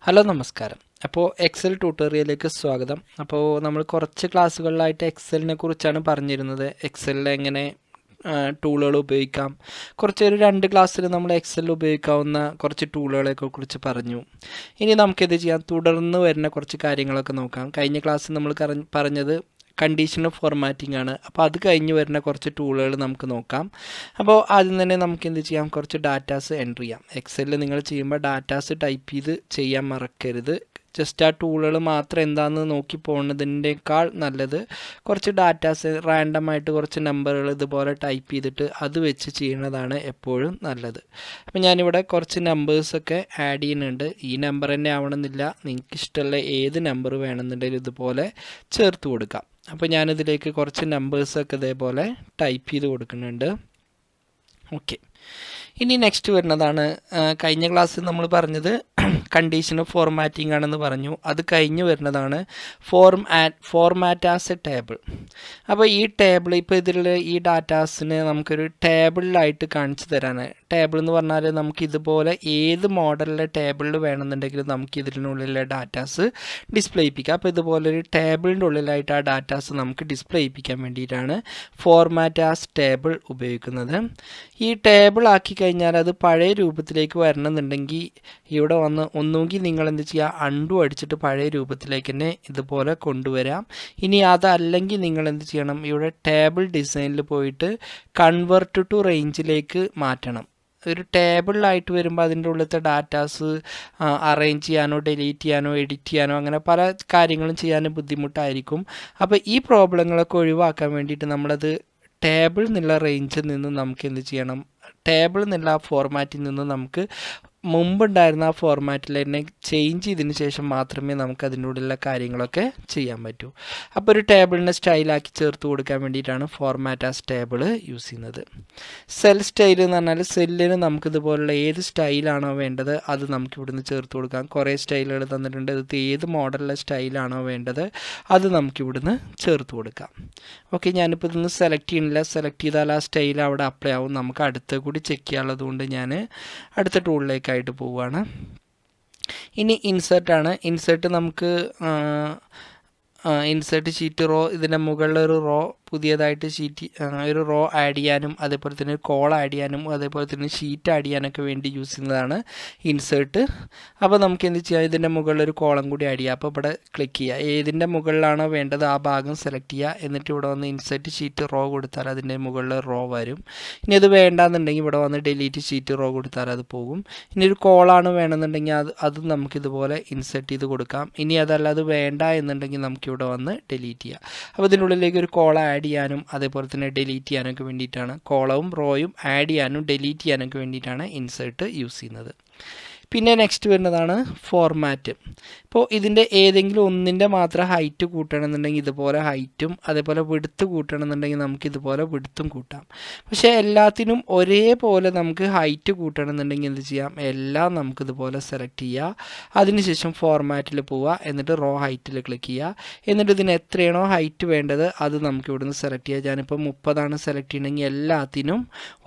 Hello നമസ്കാരം. അപ്പോൾ Excel ട്യൂട്ടോറിയലിലേക്ക് സ്വാഗതം. അപ്പോൾ നമ്മൾ കുറച്ച് ക്ലാസ്സുകളിലായിട്ട് എക്സലിനെ കുറിച്ചാണ് പറഞ്ഞിരുന്നത്. എക്സലിൽ എങ്ങനെ ടൂളുകൾ ഉപയോഗിക്കാം, ഒരു 2 ക്ലാസ്സിൽ നമ്മൾ എക്സലിൽ ഉപയോഗിക്കാവുന്ന കുറച്ച് ടൂളുകളെയൊക്കെ കുറിച്ച് പറഞ്ഞു. ഇനി നമുക്കിത് ചെയ്യാം. തുടർന്ന് വരുന്ന കുറച്ച് കാര്യങ്ങളൊക്കെ നോക്കാം. കഴിഞ്ഞ ക്ലാസ്സിൽ നമ്മൾ പറഞ്ഞത് കണ്ടീഷണൽ ഫോർമാറ്റിംഗ് ആണ്. അപ്പോൾ അത് കഴിഞ്ഞ് വരുന്ന കുറച്ച് ടൂളുകൾ നമുക്ക് നോക്കാം. അപ്പോൾ ആദ്യം തന്നെ നമുക്ക് എന്ത് ചെയ്യാം, കുറച്ച് ഡാറ്റാസ് എൻ്റർ ചെയ്യാം. എക്സലിൽ നിങ്ങൾ ചെയ്യുമ്പോൾ ഡാറ്റാസ് ടൈപ്പ് ചെയ്ത് ചെയ്യാൻ മറക്കരുത്. ജസ്റ്റ് ആ ടൂളുകൾ മാത്രം എന്താണെന്ന് നോക്കി പോകുന്നതിൻ്റെക്കാൾ നല്ലത് കുറച്ച് ഡാറ്റാസ് റാൻഡമായിട്ട് കുറച്ച് നമ്പറുകൾ ഇതുപോലെ ടൈപ്പ് ചെയ്തിട്ട് അത് വെച്ച് ചെയ്യുന്നതാണ് എപ്പോഴും നല്ലത്. അപ്പോൾ ഞാനിവിടെ കുറച്ച് നമ്പേഴ്സൊക്കെ ആഡ് ചെയ്യുന്നുണ്ട്. ഈ നമ്പർ തന്നെ ആവണമെന്നില്ല, നിങ്ങൾക്ക് ഇഷ്ടമുള്ള ഏത് നമ്പർ വേണമെന്നുണ്ടെങ്കിലും ഇതുപോലെ ചേർത്ത് കൊടുക്കാം. അപ്പോൾ ഞാനിതിലേക്ക് കുറച്ച് നമ്പേഴ്സൊക്കെ ഇതേപോലെ ടൈപ്പ് ചെയ്ത് കൊടുക്കുന്നുണ്ട്. ഓക്കെ, ഇനി നെക്സ്റ്റ് വരുന്നതാണ് കഴിഞ്ഞ ക്ലാസ്സിൽ നമ്മൾ പറഞ്ഞത് കണ്ടീഷണൽ ഫോർമാറ്റിംഗ് ആണെന്ന് പറഞ്ഞു. അത് കഴിഞ്ഞ് വരുന്നതാണ് ഫോർമാറ്റ് ആസ് എ ടേബിൾ. അപ്പോൾ ഈ ടേബിൾ ഇപ്പോൾ ഇതിൽ ഈ ഡാറ്റാസിന് നമുക്കൊരു ടേബിളിലായിട്ട് കാണിച്ചു തരാൻ, ടേബിൾ എന്ന് പറഞ്ഞാൽ നമുക്ക് ഇതുപോലെ ഏത് മോഡലിലെ ടേബിളിൽ വേണമെന്നുണ്ടെങ്കിലും നമുക്ക് ഇതിനുള്ളിലെ ഡാറ്റാസ് ഡിസ്പ്ലേ ചെയ്യിപ്പിക്കാം. അപ്പോൾ ഇതുപോലൊരു ടേബിളിൻ്റെ ഉള്ളിലായിട്ട് ആ ഡാറ്റാസ് നമുക്ക് ഡിസ്പ്ലേ ചെയ്യിപ്പിക്കാൻ വേണ്ടിയിട്ടാണ് ഫോർമാറ്റ് ആസ് ടേബിൾ ഉപയോഗിക്കുന്നത്. ഈ ടേബിൾ ആക്കി കഴിഞ്ഞാൽ അത് പഴയ രൂപത്തിലേക്ക് വരണമെന്നുണ്ടെങ്കിൽ ഇവിടെ വന്ന് ഒന്നുകിൽ നിങ്ങൾ എന്ത് ചെയ്യുക, അണ്ടു അടിച്ചിട്ട് പഴയ രൂപത്തിലേക്ക് തന്നെ ഇതുപോലെ കൊണ്ടുവരാം. ഇനി അതല്ലെങ്കിൽ നിങ്ങൾ എന്ത് ചെയ്യണം, ഇവിടെ ടേബിൾ ഡിസൈനിൽ പോയിട്ട് കൺവേർട്ട് ടു റേഞ്ചിലേക്ക് മാറ്റണം. ഒരു ടേബിളിലായിട്ട് വരുമ്പോൾ അതിൻ്റെ ഉള്ളിലത്തെ ഡാറ്റാസ് അറേഞ്ച് ചെയ്യാനോ ഡിലീറ്റ് ചെയ്യാനോ എഡിറ്റ് ചെയ്യാനോ അങ്ങനെ പല കാര്യങ്ങളും ചെയ്യാനും ബുദ്ധിമുട്ടായിരിക്കും. അപ്പോൾ ഈ പ്രോബ്ലങ്ങളൊക്കെ ഒഴിവാക്കാൻ വേണ്ടിയിട്ട് നമ്മളത് ടേബിൾ എന്നുള്ള റേഞ്ചിൽ നിന്ന് നമുക്ക് എന്ത് ചെയ്യണം, ടേബിൾ എന്നുള്ള ആ ഫോർമാറ്റിൽ നിന്ന് നമുക്ക് മുമ്പുണ്ടായിരുന്ന ആ ഫോർമാറ്റിൽ തന്നെ ചേഞ്ച് ചെയ്തതിന് ശേഷം മാത്രമേ നമുക്ക് അതിൻ്റെ ഉള്ളിലുള്ള കാര്യങ്ങളൊക്കെ ചെയ്യാൻ പറ്റൂ. അപ്പോൾ ഒരു ടേബിളിനെ സ്റ്റൈലാക്കി ചേർത്ത് കൊടുക്കാൻ വേണ്ടിയിട്ടാണ് ഫോർമാറ്റ് ആസ് ടേബിൾ യൂസ് ചെയ്യുന്നത്. സെൽ സ്റ്റൈൽ എന്ന് പറഞ്ഞാൽ സെല്ലിന് നമുക്കിതുപോലുള്ള ഏത് സ്റ്റൈലാണോ വേണ്ടത് അത് നമുക്ക് ഇവിടുന്ന് ചേർത്ത് കൊടുക്കാം. കുറേ സ്റ്റൈലുകൾ തന്നിട്ടുണ്ട്. ഇത് ഏത് മോഡലിലെ സ്റ്റൈലാണോ വേണ്ടത് അത് നമുക്കിവിടുന്ന് ചേർത്ത് കൊടുക്കാം. ഓക്കെ, ഞാനിപ്പോൾ ഇതൊന്ന് സെലക്ട് ചെയ്യണില്ല. സെലക്ട് ചെയ്താൽ ആ സ്റ്റൈൽ അവിടെ അപ്ലൈ ആവും. നമുക്ക് അടുത്ത കൂടി ചെക്ക് ചെയ്യാനുള്ളത് കൊണ്ട് ഞാൻ അടുത്ത ടൂളിലേക്കായിട്ട് പോവുകയാണ്. ഇനി ഇൻസേർട്ടാണ്. ഇൻസേർട്ട് നമുക്ക് ഇൻസേർട്ട് ഷീറ്റ് റോ, ഇതിൻ്റെ മുകളിലൊരു റോ പുതിയതായിട്ട് ഒരു റോ ആഡ് ചെയ്യാനും അതേപോലെ തന്നെ ഒരു കോൾ ആഡ് ചെയ്യാനും അതേപോലെ തന്നെ ഷീറ്റ് ആഡ് ചെയ്യാനൊക്കെ വേണ്ടി യൂസ് ചെയ്യുന്നതാണ് ഇൻസേർട്ട്. അപ്പോൾ നമുക്ക് എന്ത് ചെയ്യാം, ഇതിൻ്റെ മുകളിലൊരു കോളം കൂടി ആഡ് ചെയ്യാം. അപ്പോൾ ഇവിടെ ക്ലിക്ക് ചെയ്യുക, ഏതിൻ്റെ മുകളിലാണോ വേണ്ടത് ആ ഭാഗം സെലക്ട് ചെയ്യുക. എന്നിട്ട് ഇവിടെ വന്ന് ഇൻസേർട്ട് ഷീറ്റ് റോ കൊടുത്താൽ അതിൻ്റെ മുകളിൽ റോ വരും. ഇനി അത് വേണ്ടാന്നുണ്ടെങ്കിൽ ഇവിടെ വന്ന് ഡിലീറ്റ് ഷീറ്റ് റോ കൊടുത്താൽ അത് പോകും. ഇനി ഒരു കോളാണ് വേണമെന്നുണ്ടെങ്കിൽ അത് നമുക്കിതുപോലെ ഇൻസേർട്ട് ചെയ്ത് കൊടുക്കാം. ഇനി അതല്ല അത് വേണ്ട എന്നുണ്ടെങ്കിൽ നമുക്കിവിടെ വന്ന് ഡിലീറ്റ് ചെയ്യാം. അപ്പോൾ ഇതിനുള്ളിലേക്ക് ഒരു കോള ആഡ് ചെയ്യാനും അതേപോലെ തന്നെ ഡിലീറ്റ് ചെയ്യാനൊക്കെ വേണ്ടിയിട്ടാണ്, കോളവും റോയും ആഡ് ചെയ്യാനും ഡിലീറ്റ് ചെയ്യാനൊക്കെ വേണ്ടിയിട്ടാണ് ഇൻസേർട്ട് യൂസ് ചെയ്യുന്നത്. പിന്നെ നെക്സ്റ്റ് വരുന്നതാണ് ഫോർമാറ്റ്. ഇപ്പോൾ ഇതിൻ്റെ ഏതെങ്കിലും ഒന്നിൻ്റെ മാത്രം ഹൈറ്റ് കൂട്ടണമെന്നുണ്ടെങ്കിൽ ഇതുപോലെ ഹൈറ്റും അതേപോലെ വിഡ്ത്ത് കൂട്ടണമെന്നുണ്ടെങ്കിൽ നമുക്ക് ഇതുപോലെ വിഡ്ത്തും കൂട്ടാം. പക്ഷേ എല്ലാത്തിനും ഒരേപോലെ നമുക്ക് ഹൈറ്റ് കൂട്ടണമെന്നുണ്ടെങ്കിൽ എന്ത് ചെയ്യാം, എല്ലാം നമുക്കിതുപോലെ സെലക്ട് ചെയ്യുക. അതിനുശേഷം ഫോർമാറ്റിൽ പോവുക, എന്നിട്ട് റോ ഹൈറ്റിൽ ക്ലിക്ക് ചെയ്യുക. എന്നിട്ട് ഇതിന് എത്രയാണോ ഹൈറ്റ് വേണ്ടത് അത് നമുക്ക് ഇവിടുന്ന് സെലക്ട് ചെയ്യുക. ഞാനിപ്പോൾ 30 സെലക്ട് ചെയ്യണമെങ്കിൽ എല്ലാത്തിനും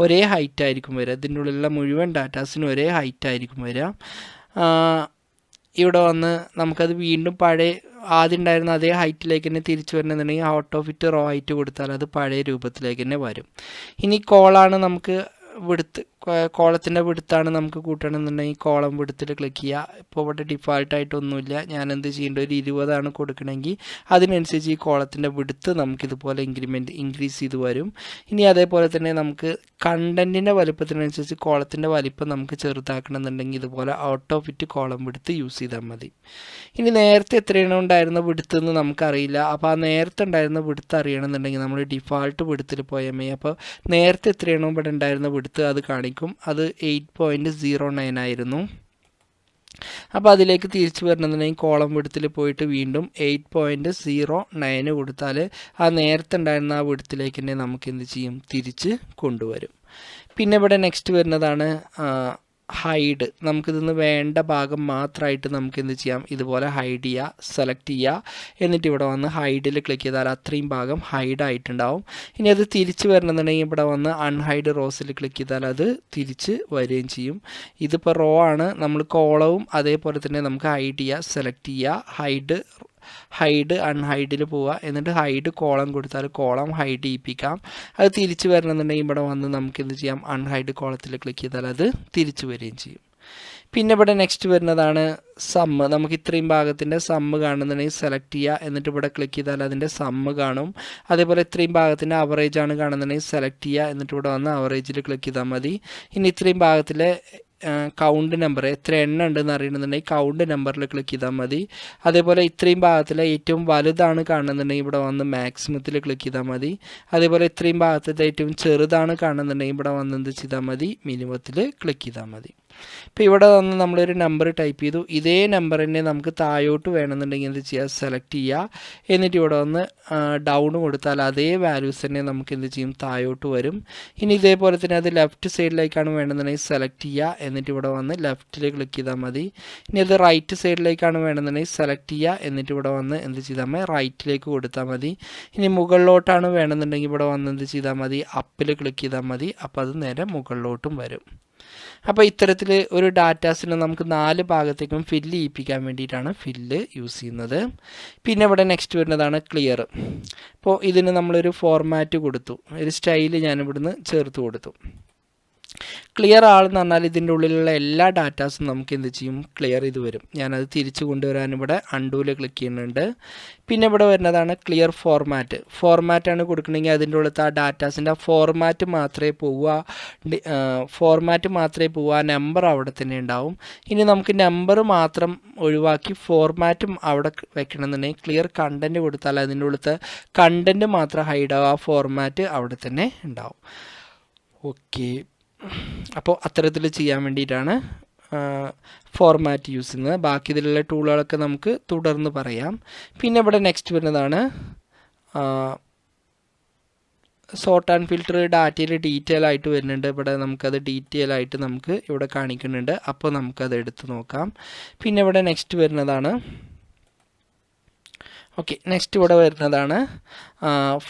ഒരേ ഹൈറ്റ് ആയിരിക്കും വരിക. ഇതിൻ്റെ ഉള്ളിലുള്ള മുഴുവൻ ഡാറ്റാസിനും ഒരേ ഹൈറ്റ് ആയിരിക്കും വരിക. ഇവിടെ വന്ന് നമുക്കത് വീണ്ടും പഴയ ആദ്യം ഉണ്ടായിരുന്ന അതേ ഹൈറ്റിലേക്ക് തന്നെ തിരിച്ചു വരണമെന്നുണ്ടെങ്കിൽ out of it row height കൊടുത്താൽ അത് പഴയ രൂപത്തിലേക്ക് തന്നെ വരും. ഇനി കോളാണ് നമുക്ക് വിടുത്ത്, കോളത്തിൻ്റെ വിടുത്താണ് നമുക്ക് കൂട്ടണമെന്നുണ്ടെങ്കിൽ കോളം വിടുത്തിൽ ക്ലിക്ക് ചെയ്യുക. ഇപ്പോൾ ഇവിടെ ഡിഫാൾട്ടായിട്ടൊന്നുമില്ല, ഞാൻ എന്ത് ചെയ്യേണ്ടത്, ഒരു 20 കൊടുക്കണമെങ്കിൽ അതിനനുസരിച്ച് ഈ കോളത്തിൻ്റെ വിടുത്ത് നമുക്കിതുപോലെ ഇൻക്രീസ് ചെയ്ത് വരും. ഇനി അതേപോലെ തന്നെ നമുക്ക് കണ്ടൻറ്റിൻ്റെ വലിപ്പത്തിനനുസരിച്ച് കോളത്തിൻ്റെ വലിപ്പം നമുക്ക് ചെറുതാക്കണമെന്നുണ്ടെങ്കിൽ ഇതുപോലെ ഔട്ട് ഓഫ് ഇറ്റ് കോളം വിടുത്ത് യൂസ് ചെയ്താൽ മതി. ഇനി നേരത്തെ എത്രയാണോ ഉണ്ടായിരുന്ന വിടുത്ത് എന്ന് നമുക്കറിയില്ല. അപ്പോൾ ആ നേരത്തെ ഉണ്ടായിരുന്ന വിടുത്ത് അറിയണമെന്നുണ്ടെങ്കിൽ നമ്മൾ ഡിഫാൾട്ട് വിടുത്തിൽ പോയാൽ മതി. അപ്പോൾ നേരത്തെ എത്രയാണോ ഇവിടെ ഉണ്ടായിരുന്ന വിടുത്ത് അത് കാണിക്കും. അത് 8.09 ആയിരുന്നു. അപ്പോൾ അതിലേക്ക് തിരിച്ചു വരണമെന്നുണ്ടെങ്കിൽ കോളം വിഡ്ത്തിൽ പോയിട്ട് വീണ്ടും 8.09 കൊടുത്താൽ ആ നേരത്തെ ഉണ്ടായിരുന്ന ആ വിഡ്ത്തിലേക്ക് തന്നെ നമുക്ക് എന്ത് ചെയ്യും, തിരിച്ച് കൊണ്ടുവരും. പിന്നെ ഇവിടെ നെക്സ്റ്റ് വരുന്നതാണ് ഹൈഡ്, നമുക്കിതിന്ന് വേണ്ട ഭാഗം മാത്രമായിട്ട് നമുക്ക് എന്ത് ചെയ്യാം, ഇതുപോലെ ഹൈഡ് ചെയ്യുക, സെലക്ട് ചെയ്യുക. എന്നിട്ട് ഇവിടെ വന്ന് ഹൈഡിൽ ക്ലിക്ക് ചെയ്താൽ അത്രയും ഭാഗം ഹൈഡ് ആയിട്ടുണ്ടാവും. ഇനി അത് തിരിച്ച് വരണമെന്നുണ്ടെങ്കിൽ ഇവിടെ വന്ന് അൺഹൈഡ് റോസിൽ ക്ലിക്ക് ചെയ്താൽ അത് തിരിച്ച് വരികയും ചെയ്യും. ഇതിപ്പോൾ റോ ആണ്, നമ്മൾ കോളവും അതേപോലെ തന്നെ നമുക്ക് ഹൈഡ് ചെയ്യുക, സെലക്ട് ചെയ്യുക, ഹൈഡ് അൺഹൈഡിൽ പോവുക. എന്നിട്ട് ഹൈഡ് കോളം കൊടുത്താൽ കോളം ഹൈഡ് ചെയ്യിപ്പിക്കാം. അത് തിരിച്ച് വരണമെന്നുണ്ടെങ്കിൽ ഇവിടെ വന്ന് നമുക്ക് എന്ത് ചെയ്യാം, അൺഹൈഡ് കോളത്തിൽ ക്ലിക്ക് ചെയ്താൽ അത് തിരിച്ച് വരികയും ചെയ്യും. പിന്നെ ഇവിടെ നെക്സ്റ്റ് വരുന്നതാണ് സമ്മ്. നമുക്ക് ഇത്രയും ഭാഗത്തിൻ്റെ സമ്മ് കാണുന്നുണ്ടെങ്കിൽ സെലക്ട് ചെയ്യുക. എന്നിട്ട് ഇവിടെ ക്ലിക്ക് ചെയ്താൽ അതിൻ്റെ സമ്മ് കാണും. അതേപോലെ ഇത്രയും ഭാഗത്തിൻ്റെ അവറേജ് ആണ് കാണുന്നുണ്ടെങ്കിൽ സെലക്ട് ചെയ്യുക. എന്നിട്ട് ഇവിടെ വന്ന് അവറേജിൽ ക്ലിക്ക് ചെയ്താൽ മതി. ഇനി ഇത്രയും ഭാഗത്തിലെ കൗണ്ട് നമ്പർ എത്ര എണ്ണം ഉണ്ടെന്ന് അറിയണമെന്നുണ്ടെങ്കിൽ കൗണ്ട് നമ്പറിൽ ക്ലിക്ക് ചെയ്താൽ മതി. അതേപോലെ ഇത്രയും ഭാഗത്തിലെ ഏറ്റവും വലുതാണ് കാണുന്നുണ്ടെങ്കിൽ ഇവിടെ വന്ന് മാക്സിമത്തിൽ ക്ലിക്ക് ചെയ്താൽ മതി. അതേപോലെ ഇത്രയും ഭാഗത്തിലെ ഏറ്റവും ചെറുതാണ് കാണുന്നുണ്ടെങ്കിൽ ഇവിടെ വന്ന് എന്ത് ചെയ്താൽ മതി, മിനിമത്തിൽ ക്ലിക്ക് ചെയ്താൽ മതി. ഇപ്പോൾ ഇവിടെ വന്ന് നമ്മളൊരു നമ്പർ ടൈപ്പ് ചെയ്തു. ഇതേ നമ്പർ തന്നെ നമുക്ക് താഴോട്ട് വേണമെന്നുണ്ടെങ്കിൽ എന്ത് ചെയ്യുക, സെലക്ട് ചെയ്യുക. എന്നിട്ട് ഇവിടെ വന്ന് ഡൗൺ കൊടുത്താൽ അതേ വാല്യൂസ് തന്നെ നമുക്ക് എന്ത് ചെയ്യും, താഴോട്ട് വരും. ഇനി ഇതേപോലെ തന്നെ അത് ലെഫ്റ്റ് സൈഡിലേക്കാണ് വേണമെന്നുണ്ടെങ്കിൽ സെലക്ട് ചെയ്യുക. എന്നിട്ട് ഇവിടെ വന്ന് ലെഫ്റ്റിൽ ക്ലിക്ക് ചെയ്താൽ മതി. ഇനി അത് റൈറ്റ് സൈഡിലേക്കാണ് വേണമെന്നുണ്ടെങ്കിൽ സെലക്ട് ചെയ്യുക. എന്നിട്ട് ഇവിടെ വന്ന് എന്ത് ചെയ്താൽ മതി, റൈറ്റിലേക്ക് കൊടുത്താൽ മതി. ഇനി മുകളിലോട്ടാണ് വേണമെന്നുണ്ടെങ്കിൽ ഇവിടെ വന്ന് എന്ത് ചെയ്താൽ മതി, അപ്പിൽ ക്ലിക്ക് ചെയ്താൽ മതി. അപ്പോൾ അത് നേരെ മുകളിലോട്ടും വരും. അപ്പോൾ ഇത്തരത്തിൽ ഒരു ഡാറ്റാസിനെ നമുക്ക് 4 ഭാഗത്തേക്കും ഫില്ല് ചെയ്യിപ്പിക്കാൻ വേണ്ടിയിട്ടാണ് ഫില്ല് യൂസ് ചെയ്യുന്നത്. പിന്നെ ഇവിടെ നെക്സ്റ്റ് വരുന്നതാണ് ക്ലിയർ. അപ്പോൾ ഇതിന് നമ്മളൊരു ഫോർമാറ്റ് കൊടുത്തു, ഒരു സ്റ്റൈല് ഞാനിവിടുന്ന് ചേർത്ത് കൊടുത്തു. ക്ലിയർ ആളെന്ന് പറഞ്ഞാൽ ഇതിൻ്റെ ഉള്ളിലുള്ള എല്ലാ ഡാറ്റാസും നമുക്ക് എന്ത് ചെയ്യും, ക്ലിയർ ചെയ്ത് വരും. ഞാനത് തിരിച്ച് കൊണ്ടുവരാൻ ഇവിടെ അൺഡൂവിൽ ക്ലിക്ക് ചെയ്യുന്നുണ്ട്. പിന്നെ ഇവിടെ വരുന്നതാണ് ക്ലിയർ ഫോർമാറ്റാണ് കൊടുക്കണമെങ്കിൽ അതിൻ്റെ ഉള്ളിലത്തെ ആ ഡാറ്റാസിൻ്റെ ഫോർമാറ്റ് മാത്രമേ പോവുക, നമ്പർ അവിടെ തന്നെ ഉണ്ടാവും. ഇനി നമുക്ക് നമ്പർ മാത്രം ഒഴിവാക്കി ഫോർമാറ്റും അവിടെ വെക്കണമെന്നുണ്ടെങ്കിൽ ക്ലിയർ കണ്ടൻറ്റ് കൊടുത്താൽ അതിൻ്റെ ഉള്ളിലത്തെ കണ്ടൻറ്റ് മാത്രം ഹൈഡ് ആവും, ആ ഫോർമാറ്റ് അവിടെ തന്നെ ഉണ്ടാവും. ഓക്കെ, അപ്പോൾ അത്തരത്തിൽ ചെയ്യാൻ വേണ്ടിയിട്ടാണ് ഫോർമാറ്റ് യൂസ് ചെയ്യുന്നത്. ബാക്കി ഇതിലുള്ള ടൂളുകളൊക്കെ നമുക്ക് തുടർന്ന് പറയാം. പിന്നെ ഇവിടെ നെക്സ്റ്റ് വരുന്നതാണ് സോർട്ട് ആൻഡ് ഫിൽറ്റർ. ഡാറ്റയിൽ ഡീറ്റെയിൽ ആയിട്ട് വരുന്നുണ്ട്. ഇവിടെ നമുക്കത് ഡീറ്റെയിൽ ആയിട്ട് നമുക്ക് ഇവിടെ കാണിക്കുന്നുണ്ട്. അപ്പോൾ നമുക്കത് എടുത്ത് നോക്കാം. പിന്നെ ഇവിടെ നെക്സ്റ്റ് വരുന്നതാണ് ഓക്കെ, നെക്സ്റ്റ് ഇവിടെ വരുന്നതാണ്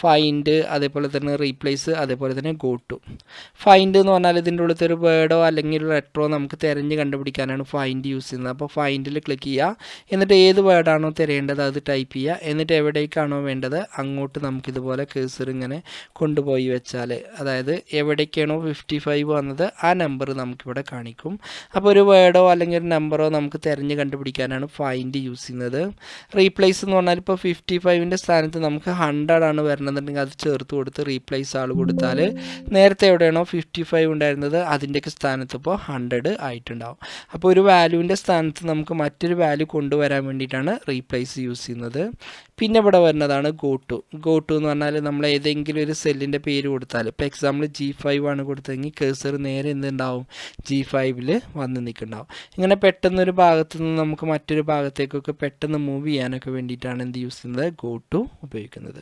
ഫൈൻഡ്, അതേപോലെ തന്നെ റീപ്ലേസ്, അതേപോലെ തന്നെ ഗോ ടു. ഫൈൻഡ് എന്ന് പറഞ്ഞാൽ ഇതിൻ്റെ ഉള്ളിലത്തെ ഒരു വേർഡോ അല്ലെങ്കിൽ ഒരു ലെറ്ററോ നമുക്ക് തിരഞ്ഞ് കണ്ടുപിടിക്കാനാണ് ഫൈൻഡ് യൂസ് ചെയ്യുന്നത്. അപ്പോൾ ഫൈൻഡിൽ ക്ലിക്ക് ചെയ്യുക. എന്നിട്ട് ഏത് വേർഡാണോ തിരയേണ്ടത് അത് ടൈപ്പ് ചെയ്യുക. എന്നിട്ട് എവിടേക്കാണോ വേണ്ടത് അങ്ങോട്ട് നമുക്കിതുപോലെ കേസർ ഇങ്ങനെ കൊണ്ടുപോയി വെച്ചാൽ, അതായത് എവിടേക്കാണോ 55 വന്നത് ആ നമ്പർ നമുക്കിവിടെ കാണിക്കും. അപ്പോൾ ഒരു വേർഡോ അല്ലെങ്കിൽ ഒരു നമ്പറോ നമുക്ക് തിരഞ്ഞ് കണ്ടുപിടിക്കാനാണ് ഫൈൻഡ് യൂസ് ചെയ്യുന്നത്. റീപ്ലേസ് എന്ന് പറഞ്ഞാൽ ഇപ്പോൾ 55ൻ്റെ സ്ഥാനത്ത് നമുക്ക് 100 ആണ് വരണമെന്നുണ്ടെങ്കിൽ അത് ചേർത്ത് കൊടുത്ത് റീപ്ലേസ് ആൾ കൊടുത്താൽ നേരത്തെ എവിടെയാണോ 55 ഉണ്ടായിരുന്നത് അതിൻ്റെയൊക്കെ സ്ഥാനത്ത് ഇപ്പോൾ 100 ആയിട്ടുണ്ടാവും. അപ്പോൾ ഒരു വാല്യൂവിൻ്റെ സ്ഥാനത്ത് നമുക്ക് മറ്റൊരു വാല്യൂ കൊണ്ടുവരാൻ വേണ്ടിയിട്ടാണ് റീപ്ലേസ് യൂസ് ചെയ്യുന്നത്. പിന്നെ ഇവിടെ വരുന്നതാണ് ഗോ ടു എന്ന് പറഞ്ഞാൽ നമ്മൾ ഏതെങ്കിലും ഒരു സെല്ലിൻ്റെ പേര് കൊടുത്താൽ, ഇപ്പോൾ എക്സാമ്പിൾ G5 ആണ് കൊടുത്തതെങ്കിൽ കേസർ നേരെ എന്തുണ്ടാവും, G5ൽ വന്ന് നിൽക്കുന്നുണ്ടാവും. ഇങ്ങനെ പെട്ടെന്നൊരു ഭാഗത്തു നിന്ന് നമുക്ക് മറ്റൊരു ഭാഗത്തേക്കൊക്കെ പെട്ടെന്ന് മൂവ് ചെയ്യാനൊക്കെ വേണ്ടിയിട്ടാണ് എന്ത് യൂസ് ചെയ്യുന്നത്, ഗോ ടു ഉപയോഗിക്കുന്നത്.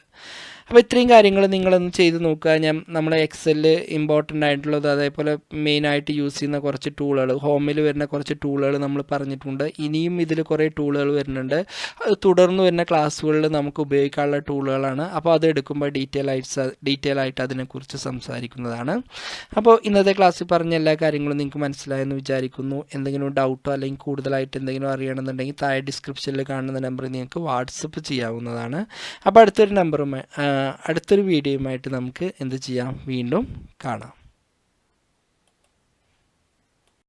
അപ്പോൾ ഇത്രയും കാര്യങ്ങൾ നിങ്ങളൊന്ന് ചെയ്ത് നോക്കുക. നമ്മളെ എക്സലിൽ ഇമ്പോർട്ടൻ്റ് ആയിട്ടുള്ളത്, അതേപോലെ മെയിനായിട്ട് യൂസ് ചെയ്യുന്ന കുറച്ച് ടൂളുകൾ, ഹോമിൽ വരുന്ന കുറച്ച് ടൂളുകൾ നമ്മൾ പറഞ്ഞിട്ടുണ്ട്. ഇനിയും ഇതിൽ കുറേ ടൂളുകൾ വരുന്നുണ്ട്. അത് തുടർന്ന് വരുന്ന ക്ലാസ്സുകളിൽ നമുക്ക് ഉപയോഗിക്കാനുള്ള ടൂളുകളാണ്. അപ്പോൾ അത് എടുക്കുമ്പോൾ ഡീറ്റെയിൽ ആയിട്ട് അതിനെക്കുറിച്ച് സംസാരിക്കുന്നതാണ്. അപ്പോൾ ഇന്നത്തെ ക്ലാസ്സിൽ പറഞ്ഞ എല്ലാ കാര്യങ്ങളും നിങ്ങൾക്ക് മനസ്സിലായെന്ന് വിചാരിക്കുന്നു. എന്തെങ്കിലും ഡൗട്ടോ അല്ലെങ്കിൽ കൂടുതലായിട്ട് എന്തെങ്കിലും അറിയണമെന്നുണ്ടെങ്കിൽ താഴെ ഡിസ്ക്രിപ്ഷനിൽ കാണുന്ന നമ്പറിൽ നിങ്ങൾക്ക് വാട്സപ്പ് ചെയ്യാവുന്നതാണ്. അപ്പോൾ അടുത്തൊരു വീഡിയോയുമായിട്ട് നമുക്ക് എന്ത് ചെയ്യാം, വീണ്ടും കാണാം.